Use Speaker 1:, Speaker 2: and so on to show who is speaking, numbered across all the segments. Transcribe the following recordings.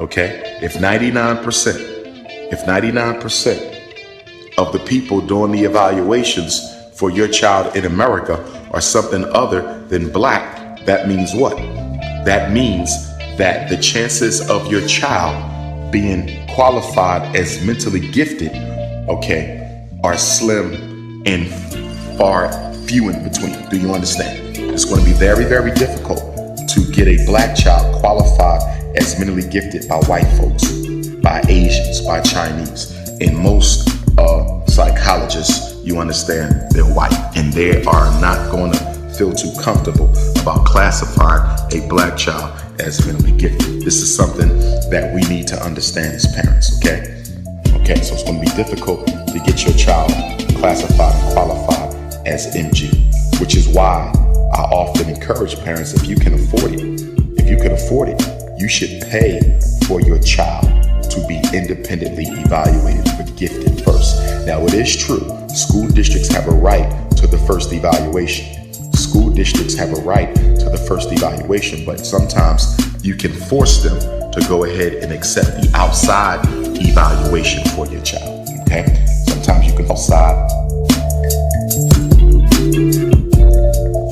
Speaker 1: Okay? If 99% of the people doing the evaluations for your child in America are something other than black, that means what? That means that the chances of your child being qualified as mentally gifted, okay, are slim and far few in between. Do you understand? It's going to be very, very difficult to get a black child qualified as mentally gifted by white folks, by Asians, by Chinese. And most psychologists, you understand, they're white, and they are not going to feel too comfortable about classifying a black child as mentally gifted. This is something that we need to understand as parents, okay? Okay, so it's going to be difficult to get your child classified and qualified as MG, which is why I often encourage parents, if you can afford it, you should pay for your child to be independently evaluated for gifted first. Now, it is true, school districts have a right to the first evaluation. School districts have a right to the first evaluation, but sometimes you can force them to go ahead and accept the outside evaluation for your child, okay? Sometimes you can outside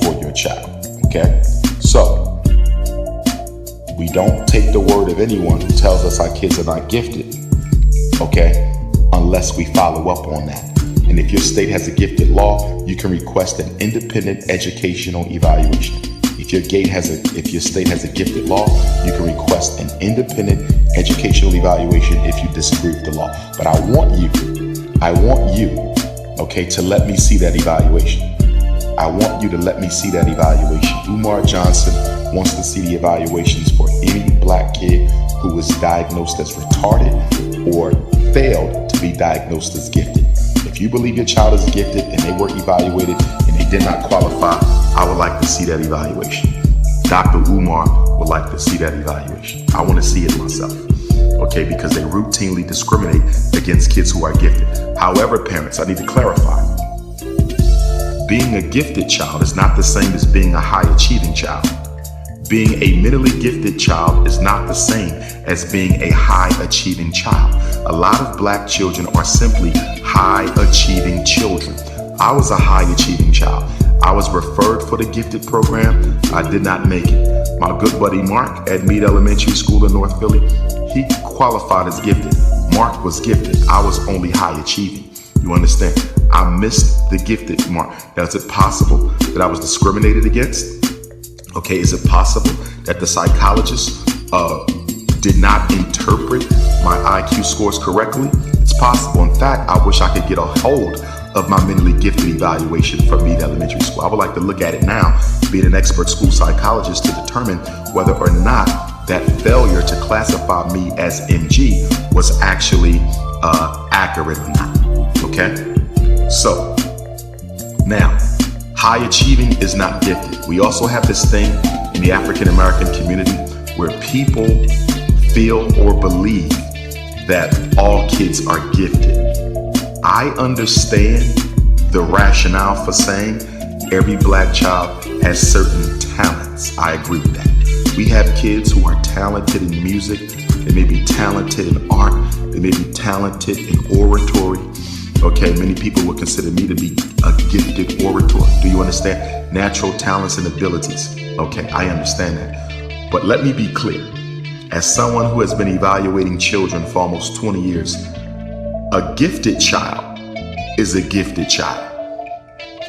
Speaker 1: for your child, okay? So, we don't take the word of anyone who tells us our kids are not gifted, okay, unless we follow up on that. And if your state has a gifted law, you can request an independent educational evaluation. If your state has a gifted law, you can request an independent educational evaluation if you disagree with the law. But I want you, okay, to let me see that evaluation. I want you to let me see that evaluation. Umar Johnson wants to see the evaluations for any black kid who was diagnosed as retarded or failed to be diagnosed as gifted. If you believe your child is gifted and they were evaluated and they did not qualify, I would like to see that evaluation. Dr. Umar would like to see that evaluation. I want to see it myself, okay, because they routinely discriminate against kids who are gifted. However, parents, I need to clarify. Being a gifted child is not the same as being a high achieving child. Being a mentally gifted child is not the same as being a high achieving child. A lot of black children are simply high achieving children. I was a high achieving child. I was referred for the gifted program. I did not make it. My good buddy Mark at Meade Elementary School in North Philly, he qualified as gifted. Mark was gifted. I was only high achieving. You understand? I missed the gifted mark. Now, is it possible that I was discriminated against? Okay, is it possible that the psychologist did not interpret my IQ scores correctly? It's possible. In fact, I wish I could get a hold of my mentally gifted evaluation from Meade Elementary School. I would like to look at it now, being an expert school psychologist, to determine whether or not that failure to classify me as MG was actually accurate or not. Okay? So, now, high achieving is not gifted. We also have this thing in the African American community where people feel or believe that all kids are gifted. I understand the rationale for saying every black child has certain talents. I agree with that. We have kids who are talented in music, they may be talented in art, they may be talented in oratory. Okay, many people would consider me to be a gifted orator. Do you understand? Natural talents and abilities. Okay, I understand that. But let me be clear. As someone who has been evaluating children for almost 20 years, a gifted child is a gifted child.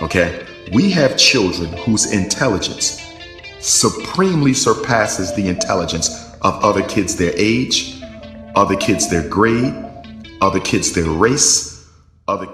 Speaker 1: Okay? We have children whose intelligence supremely surpasses the intelligence of other kids their age, other kids their grade, other kids their race, other